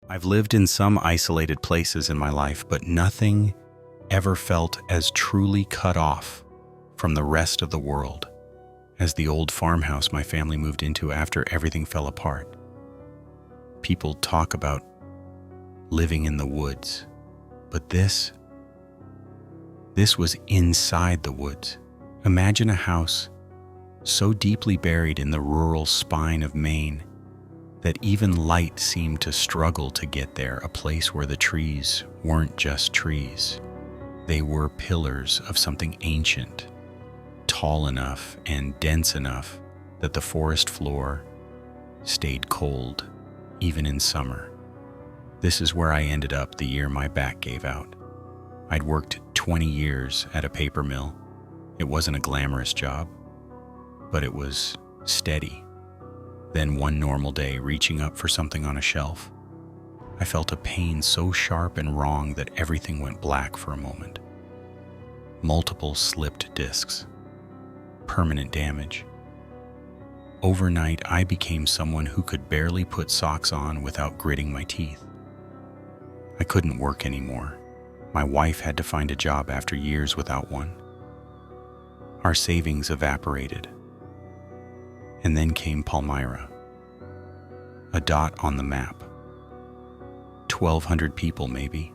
I've lived in some isolated places in my life, but nothing ever felt as truly cut off from the rest of the world as the old farmhouse my family moved into after everything fell apart. People talk about living in the woods, but this was inside the woods. Imagine a house so deeply buried in the rural spine of Maine that even light seemed to struggle to get there, a place where the trees weren't just trees. They were pillars of something ancient, tall enough and dense enough that the forest floor stayed cold, even in summer. This is where I ended up the year my back gave out. I'd worked 20 years at a paper mill. It wasn't a glamorous job, but it was steady. Then one normal day, reaching up for something on a shelf, I felt a pain so sharp and wrong that everything went black for a moment. Multiple slipped discs. Permanent damage. Overnight, I became someone who could barely put socks on without gritting my teeth. I couldn't work anymore. My wife had to find a job after years without one. Our savings evaporated. And then came Palmyra, a dot on the map. 1,200 people maybe.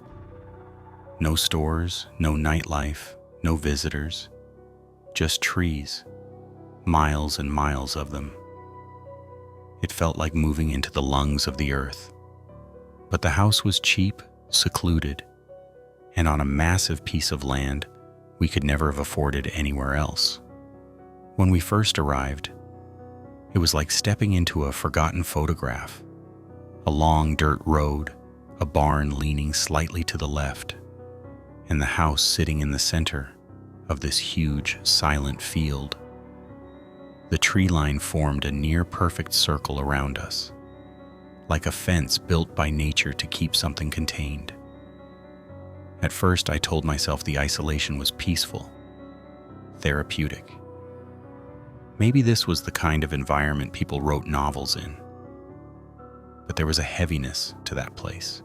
No stores, no nightlife, no visitors. Just trees, miles and miles of them. It felt like moving into the lungs of the earth. But the house was cheap, secluded, and on a massive piece of land we could never have afforded anywhere else. When we first arrived, it was like stepping into a forgotten photograph. A long dirt road, a barn leaning slightly to the left, and the house sitting in the center of this huge, silent field. The tree line formed a near-perfect circle around us, like a fence built by nature to keep something contained. At first, I told myself the isolation was peaceful, therapeutic. Maybe this was the kind of environment people wrote novels in. But there was a heaviness to that place,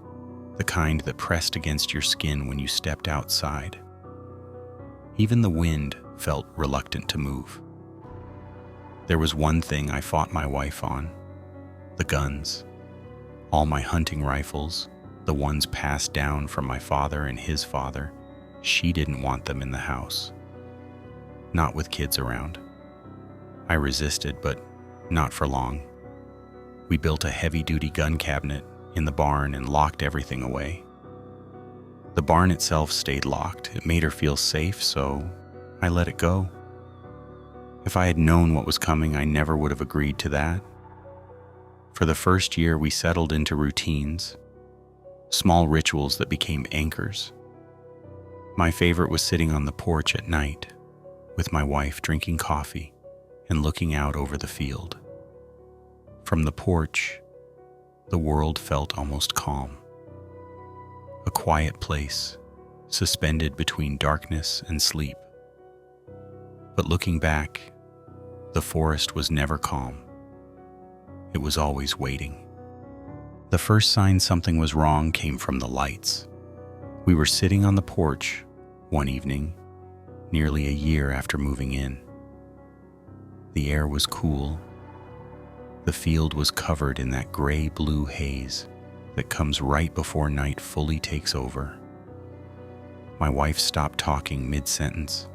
the kind that pressed against your skin when you stepped outside. Even the wind felt reluctant to move. There was one thing I fought my wife on: the guns. All my hunting rifles, the ones passed down from my father and his father, she didn't want them in the house. Not with kids around. I resisted, but not for long. We built a heavy-duty gun cabinet in the barn and locked everything away. The barn itself stayed locked. It made her feel safe, so I let it go. If I had known what was coming, I never would have agreed to that. For the first year, we settled into routines, small rituals that became anchors. My favorite was sitting on the porch at night with my wife, drinking coffee and looking out over the field. From the porch, the world felt almost calm. A quiet place, suspended between darkness and sleep. But looking back, the forest was never calm. It was always waiting. The first sign something was wrong came from the lights. We were sitting on the porch one evening, nearly a year after moving in. The air was cool. The field was covered in that gray-blue haze that comes right before night fully takes over. My wife stopped talking mid-sentence.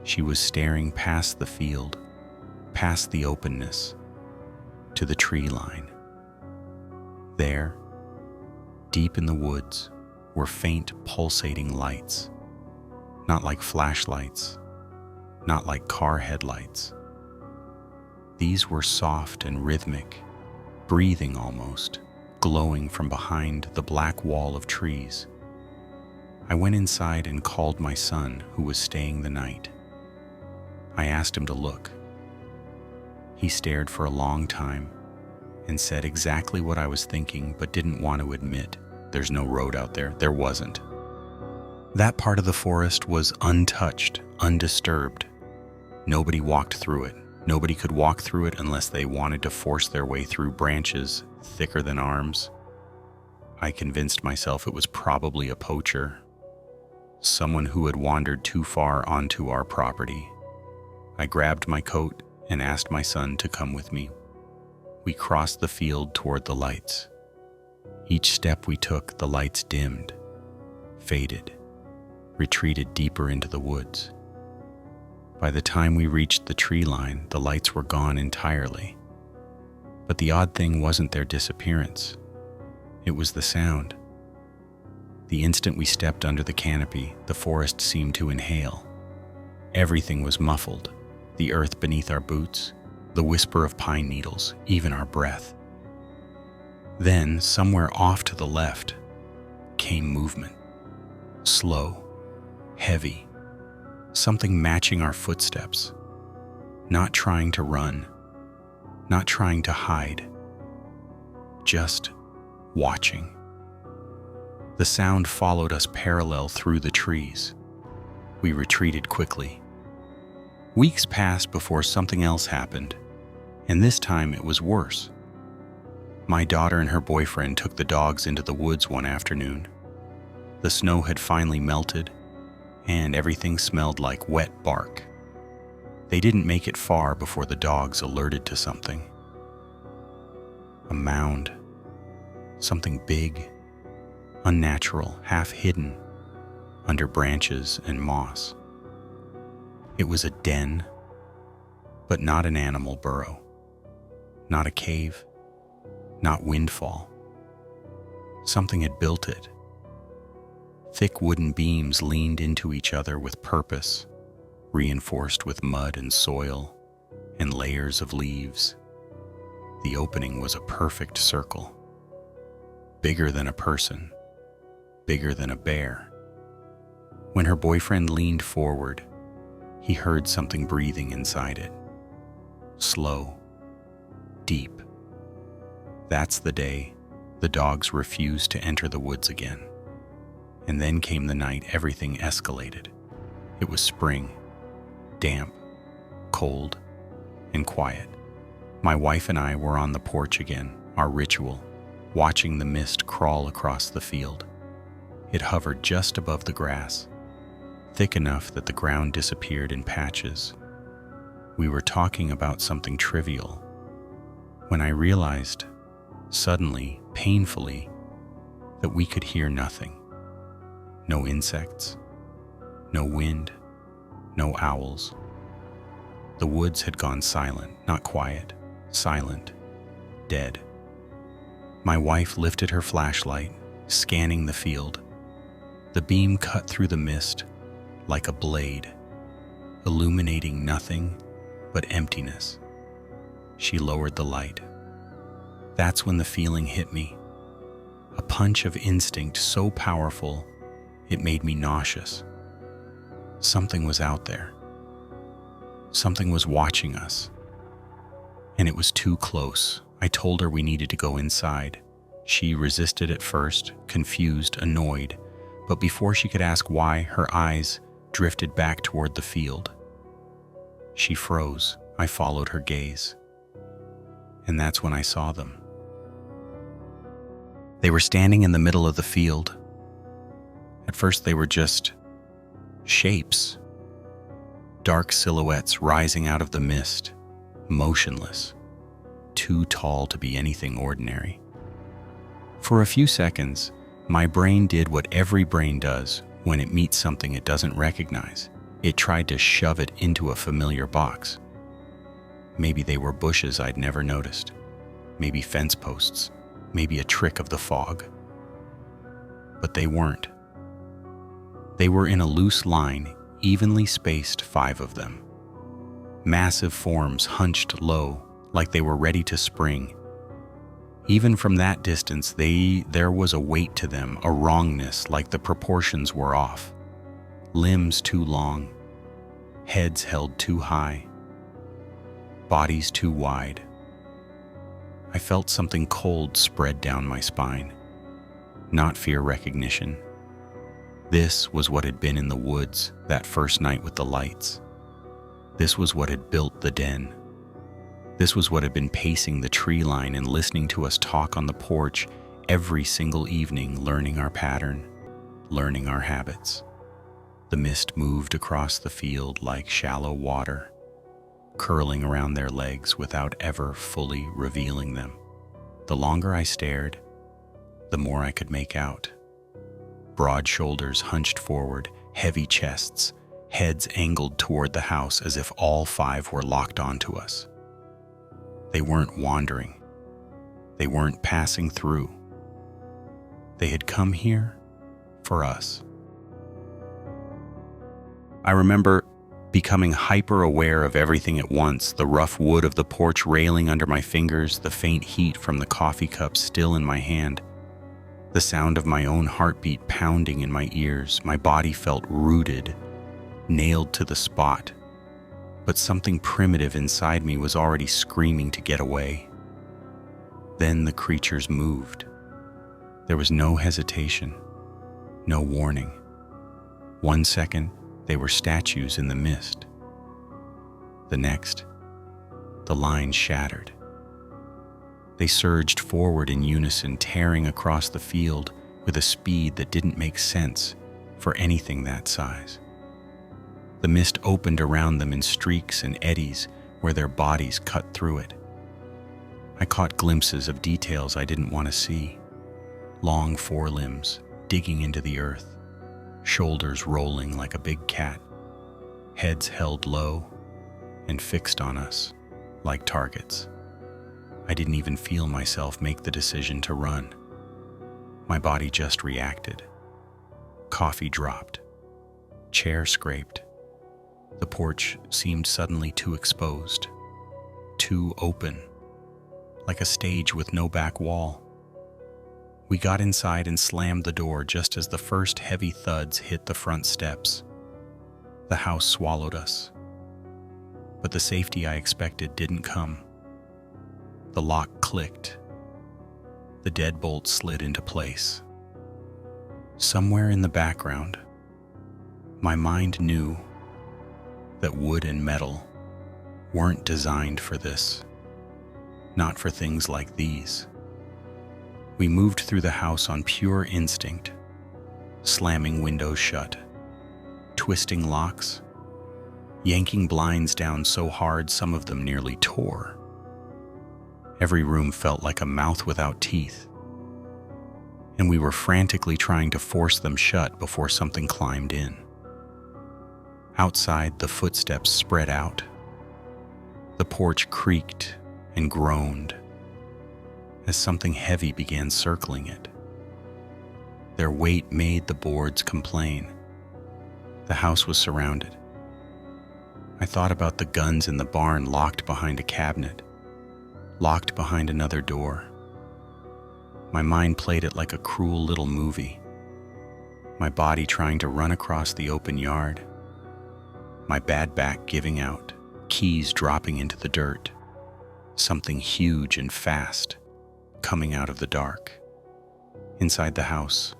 She was staring past the field, past the openness, to the tree line. There, deep in the woods, were faint pulsating lights, not like flashlights, not like car headlights. These were soft and rhythmic, breathing almost, glowing from behind the black wall of trees. I went inside and called my son, who was staying the night. I asked him to look. He stared for a long time and said exactly what I was thinking, but didn't want to admit there's no road out there. There wasn't. That part of the forest was untouched, undisturbed. Nobody walked through it. Nobody could walk through it unless they wanted to force their way through branches thicker than arms. I convinced myself it was probably a poacher, someone who had wandered too far onto our property. I grabbed my coat and asked my son to come with me. We crossed the field toward the lights. Each step we took, the lights dimmed, faded, retreated deeper into the woods. By the time we reached the tree line, the lights were gone entirely. But the odd thing wasn't their disappearance. It was the sound. The instant we stepped under the canopy, the forest seemed to inhale. Everything was muffled, the earth beneath our boots, the whisper of pine needles, even our breath. Then, somewhere off to the left, came movement. Slow, heavy, something matching our footsteps. Not trying to run, not trying to hide, just watching. The sound followed us parallel through the trees. We retreated quickly. Weeks passed before something else happened, and this time it was worse. My daughter and her boyfriend took the dogs into the woods one afternoon. The snow had finally melted, and everything smelled like wet bark. They didn't make it far before the dogs alerted to something. A mound. Something big, unnatural, half hidden under branches and moss. It was a den, but not an animal burrow, not a cave, not windfall. Something had built it. Thick wooden beams leaned into each other with purpose, reinforced with mud and soil and layers of leaves. The opening was a perfect circle. Bigger than a person, bigger than a bear. When her boyfriend leaned forward, he heard something breathing inside it. Slow, deep. That's the day the dogs refused to enter the woods again. And then came the night everything escalated. It was spring, damp, cold, and quiet. My wife and I were on the porch again, our ritual, watching the mist crawl across the field. It hovered just above the grass, thick enough that the ground disappeared in patches. We were talking about something trivial when I realized, suddenly, painfully, that we could hear nothing. No insects, no wind, no owls. The woods had gone silent, not quiet, silent, dead. My wife lifted her flashlight, scanning the field. The beam cut through the mist like a blade, illuminating nothing but emptiness. She lowered the light. That's when the feeling hit me. A punch of instinct so powerful, it made me nauseous. Something was out there. Something was watching us. And it was too close. I told her we needed to go inside. She resisted at first, confused, annoyed, but before she could ask why, her eyes drifted back toward the field. She froze. I followed her gaze. And that's when I saw them. They were standing in the middle of the field. At first they were just shapes, dark silhouettes rising out of the mist, motionless, too tall to be anything ordinary. For a few seconds, my brain did what every brain does when it meets something it doesn't recognize. It tried to shove it into a familiar box. Maybe they were bushes I'd never noticed, maybe fence posts, maybe a trick of the fog. But they weren't. They were in a loose line, evenly spaced, 5 of them. Massive forms hunched low, like they were ready to spring. Even from that distance, there was a weight to them, a wrongness, like the proportions were off. Limbs too long, heads held too high, bodies too wide. I felt something cold spread down my spine. Not fear recognition. This was what had been in the woods that first night with the lights. This was what had built the den. This was what had been pacing the tree line and listening to us talk on the porch every single evening learning our pattern, learning our habits. The mist moved across the field like shallow water, curling around their legs without ever fully revealing them. The longer I stared, the more I could make out. Broad shoulders hunched forward, heavy chests, heads angled toward the house as if all five were locked onto us. They weren't wandering. They weren't passing through. They had come here for us. I remember becoming hyper-aware of everything at once, the rough wood of the porch railing under my fingers, the faint heat from the coffee cup still in my hand, the sound of my own heartbeat pounding in my ears. My body felt rooted, nailed to the spot, but something primitive inside me was already screaming to get away. Then the creatures moved. There was no hesitation, no warning. 1 second, they were statues in the mist. The next, the line shattered. They surged forward in unison, tearing across the field with a speed that didn't make sense for anything that size. The mist opened around them in streaks and eddies where their bodies cut through it. I caught glimpses of details I didn't want to see. Long forelimbs digging into the earth, shoulders rolling like a big cat, heads held low and fixed on us like targets. I didn't even feel myself make the decision to run. My body just reacted. Coffee dropped. Chair scraped. The porch seemed suddenly too exposed, too open, like a stage with no back wall. We got inside and slammed the door just as the first heavy thuds hit the front steps. The house swallowed us. But the safety I expected didn't come. The lock clicked. The deadbolt slid into place. Somewhere in the background, my mind knew that wood and metal weren't designed for this, not for things like these. We moved through the house on pure instinct, slamming windows shut, twisting locks, yanking blinds down so hard some of them nearly tore. Every room felt like a mouth without teeth, and we were frantically trying to force them shut before something climbed in. Outside, the footsteps spread out. The porch creaked and groaned as something heavy began circling it. Their weight made the boards complain. The house was surrounded. I thought about the guns in the barn locked behind a cabinet, locked behind another door. My mind played it like a cruel little movie. My body trying to run across the open yard. My bad back giving out, keys dropping into the dirt. Something huge and fast coming out of the dark. Inside the house,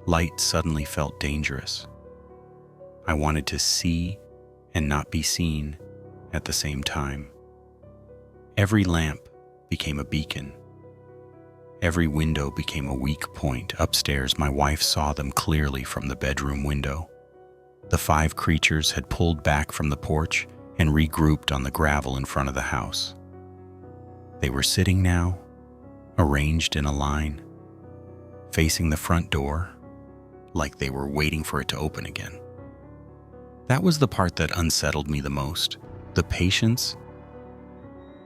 light suddenly felt dangerous. I wanted to see and not be seen at the same time. Every lamp became a beacon. Every window became a weak point. Upstairs, my wife saw them clearly from the bedroom window. The 5 creatures had pulled back from the porch and regrouped on the gravel in front of the house. They were sitting now, arranged in a line, facing the front door, like they were waiting for it to open again. That was the part that unsettled me the most. The patience.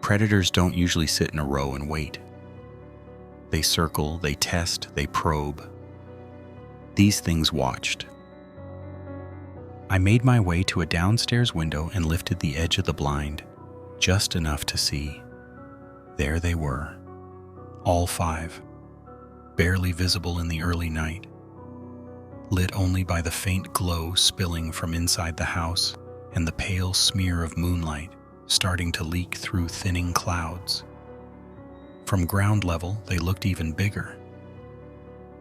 Predators don't usually sit in a row and wait. They circle, they test, they probe. These things watched. I made my way to a downstairs window and lifted the edge of the blind, just enough to see. There they were, all 5, barely visible in the early night, lit only by the faint glow spilling from inside the house and the pale smear of moonlight starting to leak through thinning clouds. From ground level, they looked even bigger.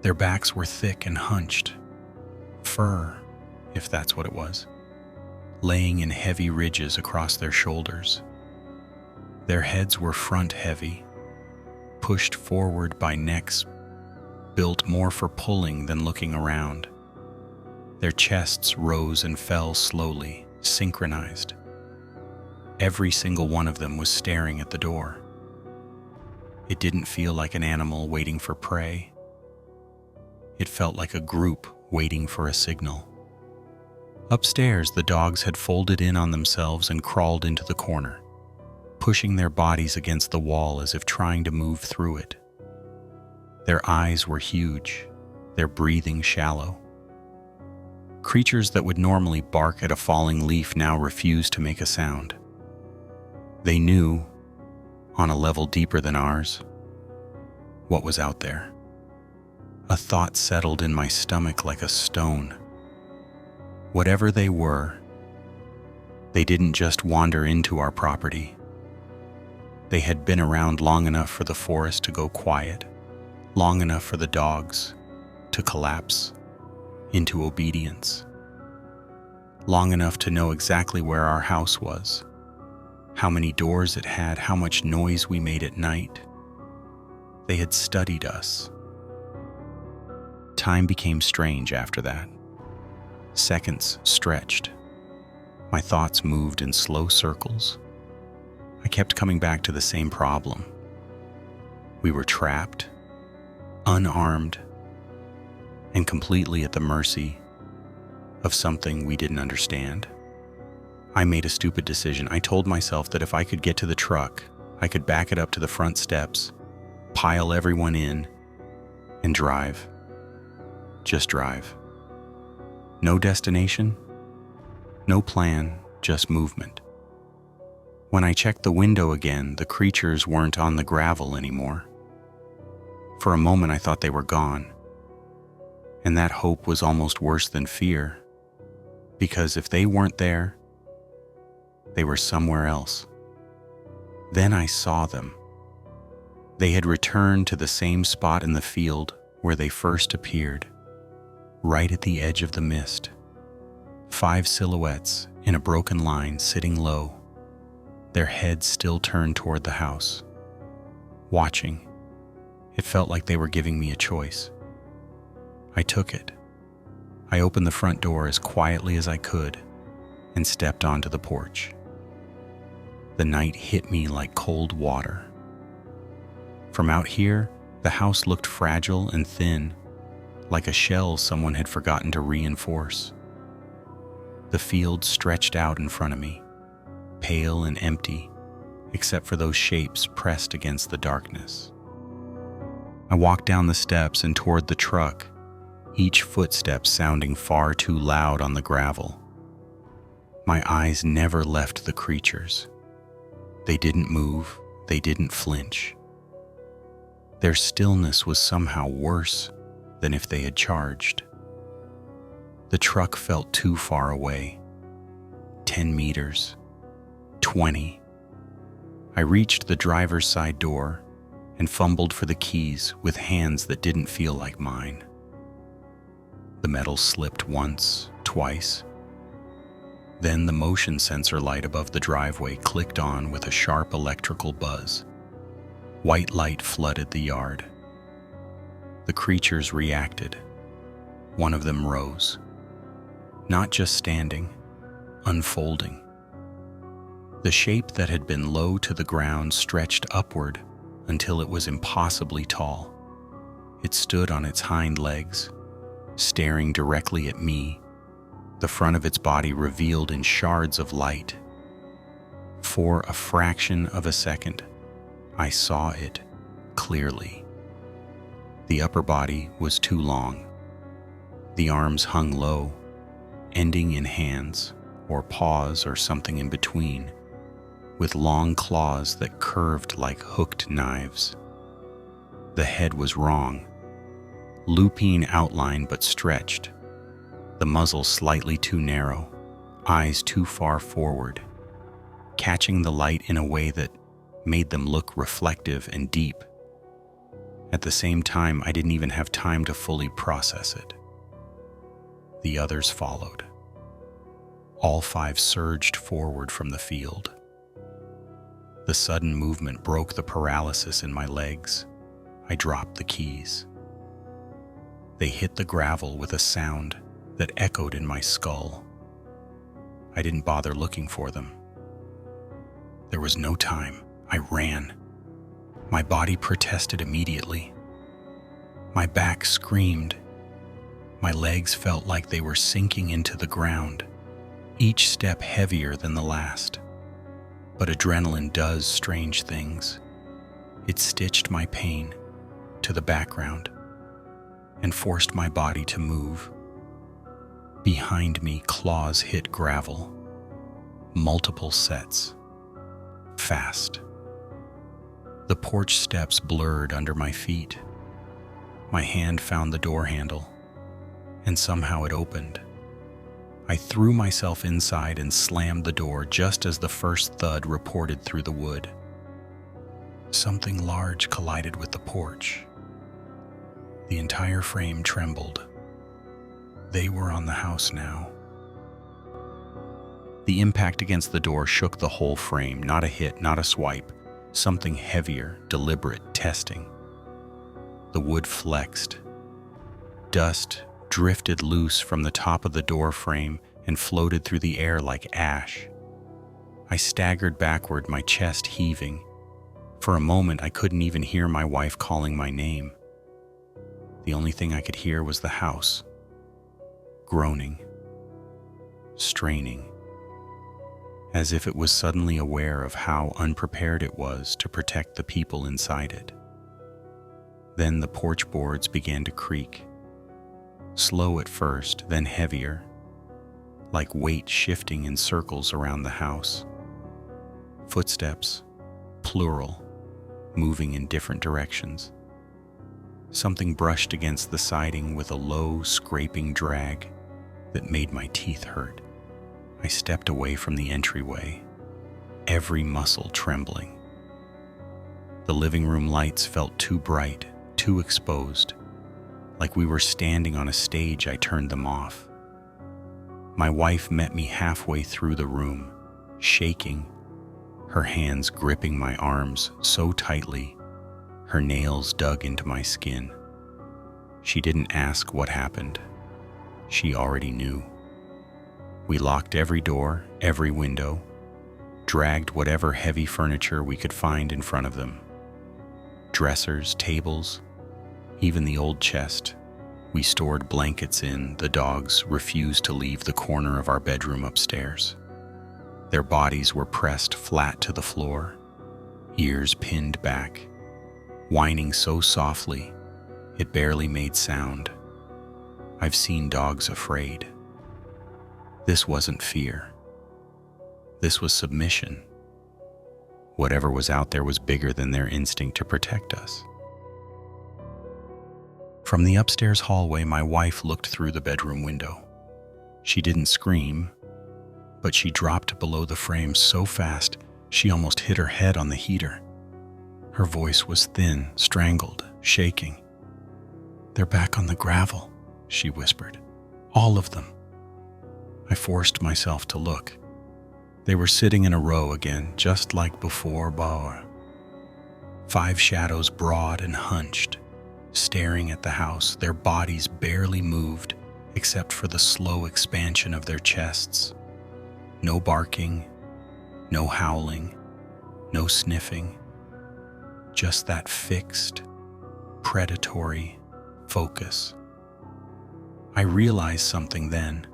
Their backs were thick and hunched, fur, if that's what it was, laying in heavy ridges across their shoulders. Their heads were front heavy, pushed forward by necks built more for pulling than looking around. Their chests rose and fell slowly, synchronized. Every single one of them was staring at the door. It didn't feel like an animal waiting for prey. It felt like a group waiting for a signal. Upstairs, the dogs had folded in on themselves and crawled into the corner, pushing their bodies against the wall as if trying to move through it. Their eyes were huge, their breathing shallow. Creatures that would normally bark at a falling leaf now refused to make a sound. They knew, on a level deeper than ours, what was out there. A thought settled in my stomach like a stone. Whatever they were, they didn't just wander into our property. They had been around long enough for the forest to go quiet, long enough for the dogs to collapse into obedience, long enough to know exactly where our house was, how many doors it had, how much noise we made at night. They had studied us. Time became strange after that. Seconds stretched. My thoughts moved in slow circles. I kept coming back to the same problem. We were trapped, unarmed, and completely at the mercy of something we didn't understand. I made a stupid decision. I told myself that if I could get to the truck, I could back it up to the front steps, pile everyone in, and drive. Just drive. No destination, no plan, just movement. When I checked the window again, the creatures weren't on the gravel anymore. For a moment, I thought they were gone. And that hope was almost worse than fear, because if they weren't there, they were somewhere else. Then I saw them. They had returned to the same spot in the field where they first appeared, right at the edge of the mist. 5 silhouettes in a broken line sitting low, their heads still turned toward the house. Watching, it felt like they were giving me a choice. I took it. I opened the front door as quietly as I could and stepped onto the porch. The night hit me like cold water. From out here, the house looked fragile and thin, like a shell someone had forgotten to reinforce. The field stretched out in front of me, pale and empty, except for those shapes pressed against the darkness. I walked down the steps and toward the truck, each footstep sounding far too loud on the gravel. My eyes never left the creatures. They didn't move, they didn't flinch. Their stillness was somehow worse than if they had charged. The truck felt too far away. 10 meters, 20. I reached the driver's side door and fumbled for the keys with hands that didn't feel like mine. The metal slipped once, twice. Then the motion sensor light above the driveway clicked on with a sharp electrical buzz. White light flooded the yard. The creatures reacted. One of them rose. Not just standing, unfolding. The shape that had been low to the ground stretched upward until it was impossibly tall. It stood on its hind legs, staring directly at me, the front of its body revealed in shards of light. For a fraction of a second, I saw it clearly. The upper body was too long. The arms hung low, ending in hands or paws or something in between, with long claws that curved like hooked knives. The head was wrong, lupine outline but stretched, the muzzle slightly too narrow, eyes too far forward, catching the light in a way that made them look reflective and deep. At the same time, I didn't even have time to fully process it. The others followed. All 5 surged forward from the field. The sudden movement broke the paralysis in my legs. I dropped the keys. They hit the gravel with a sound that echoed in my skull. I didn't bother looking for them. There was no time. I ran. My body protested immediately. My back screamed. My legs felt like they were sinking into the ground, each step heavier than the last. But adrenaline does strange things. It stitched my pain to the background and forced my body to move. Behind me, claws hit gravel. Multiple sets. Fast. The porch steps blurred under my feet. My hand found the door handle, and somehow it opened. I threw myself inside and slammed the door just as the first thud reported through the wood. Something large collided with the porch. The entire frame trembled. They were on the house now. The impact against the door shook the whole frame, not a hit, not a swipe, something heavier, deliberate, testing. The wood flexed. Dust drifted loose from the top of the door frame and floated through the air like ash. I staggered backward, my chest heaving. For a moment, I couldn't even hear my wife calling my name. The only thing I could hear was the house, groaning, straining, as if it was suddenly aware of how unprepared it was to protect the people inside it. Then the porch boards began to creak, slow at first, then heavier, like weight shifting in circles around the house. Footsteps, plural, moving in different directions. Something brushed against the siding with a low, scraping drag that made my teeth hurt. I stepped away from the entryway, every muscle trembling. The living room lights felt too bright, too exposed. Like we were standing on a stage, I turned them off. My wife met me halfway through the room, shaking, her hands gripping my arms so tightly, her nails dug into my skin. She didn't ask what happened. She already knew. We locked every door, every window, dragged whatever heavy furniture we could find in front of them. Dressers, tables, even the old chest we stored blankets in. The dogs refused to leave the corner of our bedroom upstairs. Their bodies were pressed flat to the floor, ears pinned back, whining so softly it barely made sound. I've seen dogs afraid. This wasn't fear. This was submission. Whatever was out there was bigger than their instinct to protect us. From the upstairs hallway, my wife looked through the bedroom window. She didn't scream, but she dropped below the frame so fast she almost hit her head on the heater. Her voice was thin, strangled, shaking. "They're back on the gravel," she whispered. "All of them." I forced myself to look. They were sitting in a row again, just like before. 5 shadows, broad and hunched, staring at the house. Their bodies barely moved except for the slow expansion of their chests. No barking, no howling, no sniffing. Just that fixed, predatory focus. I realized something then.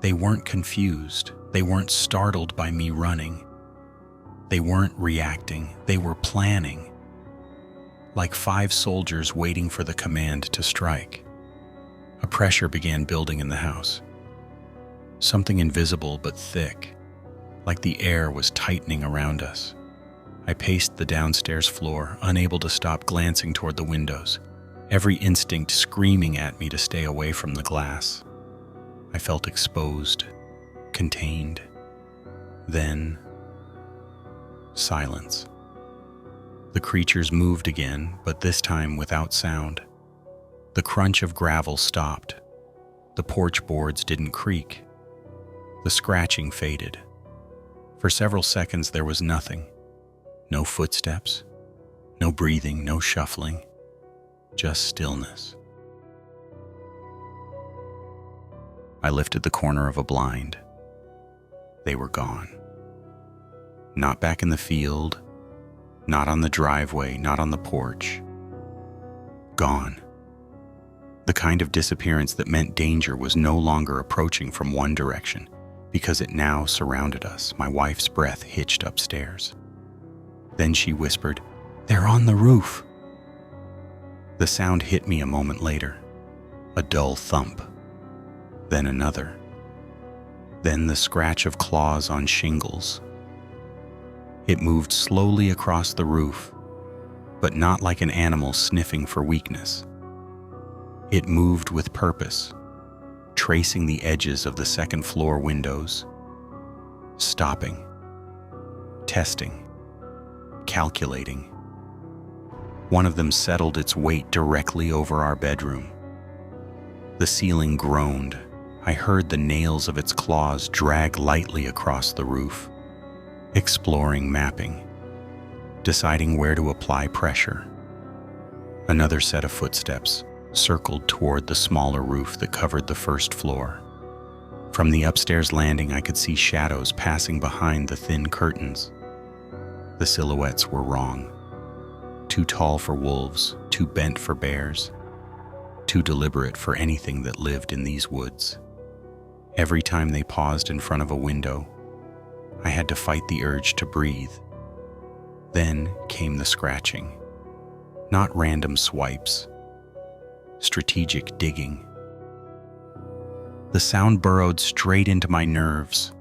They weren't confused. They weren't startled by me running. They weren't reacting. They were planning. Like 5 soldiers waiting for the command to strike. A pressure began building in the house. Something invisible but thick, like the air was tightening around us. I paced the downstairs floor, unable to stop glancing toward the windows, every instinct screaming at me to stay away from the glass. I felt exposed, contained. Then, silence. The creatures moved again, but this time without sound. The crunch of gravel stopped. The porch boards didn't creak. The scratching faded. For several seconds there was nothing. No footsteps, no breathing, no shuffling, just stillness. I lifted the corner of a blind. They were gone. Not back in the field, not on the driveway, not on the porch. Gone. The kind of disappearance that meant danger was no longer approaching from one direction, because it now surrounded us. My wife's breath hitched upstairs. Then she whispered, "They're on the roof." The sound hit me a moment later, a dull thump, then another, then the scratch of claws on shingles. It moved slowly across the roof, but not like an animal sniffing for weakness. It moved with purpose, tracing the edges of the second floor windows, stopping, testing, calculating. One of them settled its weight directly over our bedroom. The ceiling groaned. I heard the nails of its claws drag lightly across the roof, exploring mapping, deciding where to apply pressure. Another set of footsteps circled toward the smaller roof that covered the first floor. From the upstairs landing, I could see shadows passing behind the thin curtains. The silhouettes were wrong. Too tall for wolves, too bent for bears, too deliberate for anything that lived in these woods. Every time they paused in front of a window, I had to fight the urge to breathe. Then came the scratching. Not random swipes, strategic digging. The sound burrowed straight into my nerves.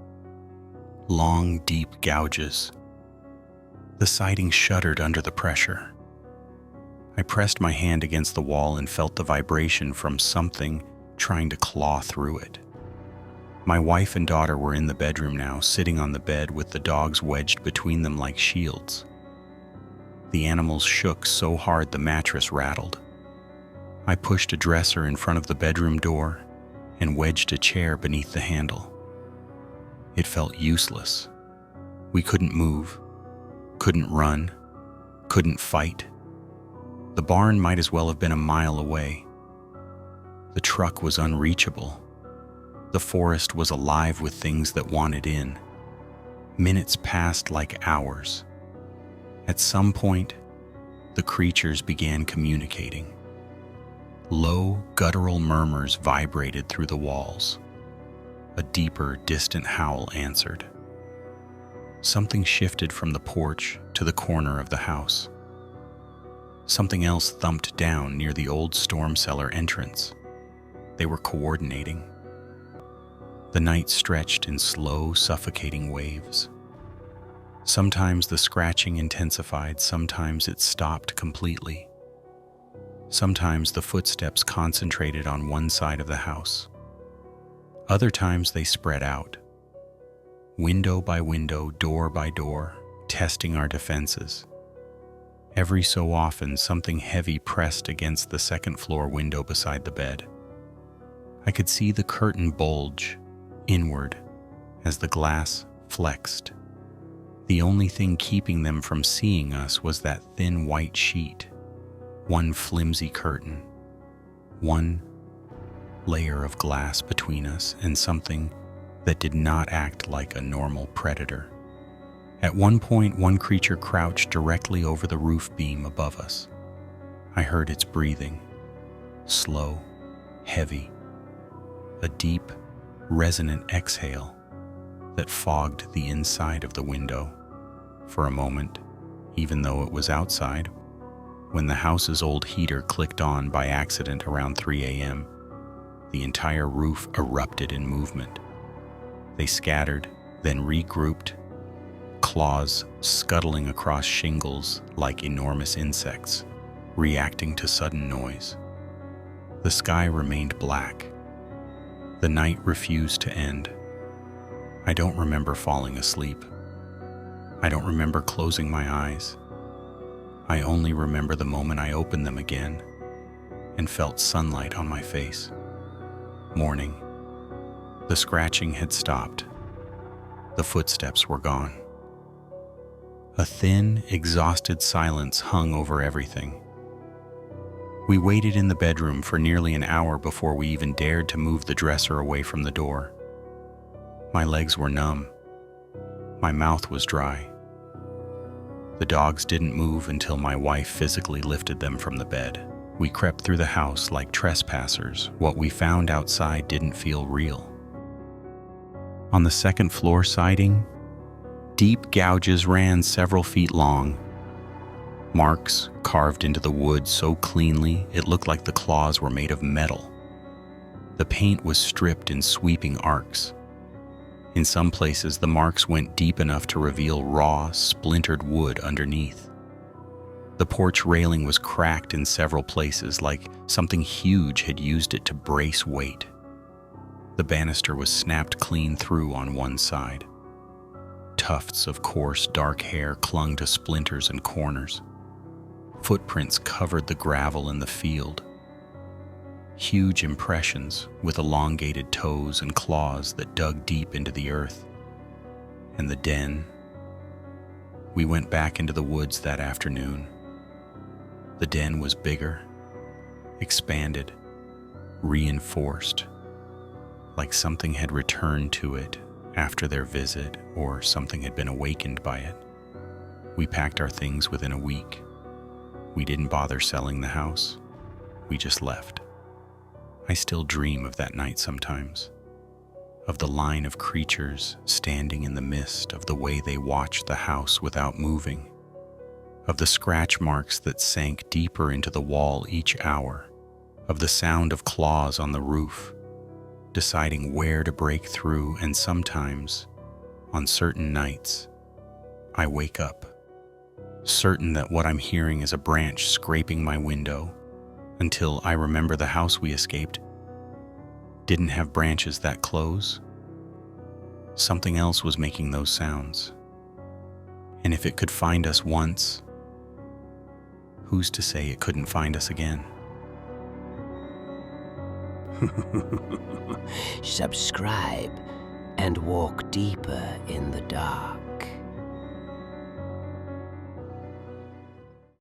Long, deep gouges. The siding shuddered under the pressure. I pressed my hand against the wall and felt the vibration from something trying to claw through it. My wife and daughter were in the bedroom now, sitting on the bed with the dogs wedged between them like shields. The animals shook so hard the mattress rattled. I pushed a dresser in front of the bedroom door and wedged a chair beneath the handle. It felt useless. We couldn't move, couldn't run, couldn't fight. The barn might as well have been a mile away. The truck was unreachable. The forest was alive with things that wanted in. Minutes passed like hours. At some point, the creatures began communicating. Low, guttural murmurs vibrated through the walls. A deeper, distant howl answered. Something shifted from the porch to the corner of the house. Something else thumped down near the old storm cellar entrance. They were coordinating. The night stretched in slow, suffocating waves. Sometimes the scratching intensified, sometimes it stopped completely. Sometimes the footsteps concentrated on one side of the house. Other times they spread out, window by window, door by door, testing our defenses. Every so often, something heavy pressed against the second floor window beside the bed. I could see the curtain bulge inward as the glass flexed. The only thing keeping them from seeing us was that thin white sheet, one flimsy curtain, one layer of glass between us and something that did not act like a normal predator. At one point, one creature crouched directly over the roof beam above us. I heard its breathing, slow, heavy, a deep, resonant exhale that fogged the inside of the window. For a moment, even though it was outside, when the house's old heater clicked on by accident around 3 a.m., the entire roof erupted in movement. They scattered, then regrouped, claws scuttling across shingles like enormous insects, reacting to sudden noise. The sky remained black. The night refused to end. I don't remember falling asleep. I don't remember closing my eyes. I only remember the moment I opened them again and felt sunlight on my face. Morning. The scratching had stopped. The footsteps were gone. A thin, exhausted silence hung over everything. We waited in the bedroom for nearly an hour before we even dared to move the dresser away from the door. My legs were numb. My mouth was dry. The dogs didn't move until my wife physically lifted them from the bed. We crept through the house like trespassers. What we found outside didn't feel real. On the second floor siding, deep gouges ran several feet long. Marks carved into the wood so cleanly it looked like the claws were made of metal. The paint was stripped in sweeping arcs. In some places, the marks went deep enough to reveal raw, splintered wood underneath. The porch railing was cracked in several places, like something huge had used it to brace weight. The banister was snapped clean through on one side. Tufts of coarse, dark hair clung to splinters and corners. Footprints covered the gravel in the field. Huge impressions with elongated toes and claws that dug deep into the earth. And the den. We went back into the woods that afternoon. The den was bigger, expanded, reinforced, like something had returned to it after their visit or something had been awakened by it. We packed our things within a week. We didn't bother selling the house. We just left. I still dream of that night sometimes, of the line of creatures standing in the mist, of the way they watched the house without moving, of the scratch marks that sank deeper into the wall each hour, of the sound of claws on the roof, deciding where to break through. And sometimes, on certain nights, I wake up, certain that what I'm hearing is a branch scraping my window, until I remember the house we escaped didn't have branches that close. Something else was making those sounds. And if it could find us once, who's to say it couldn't find us again? Subscribe and walk deeper in the dark.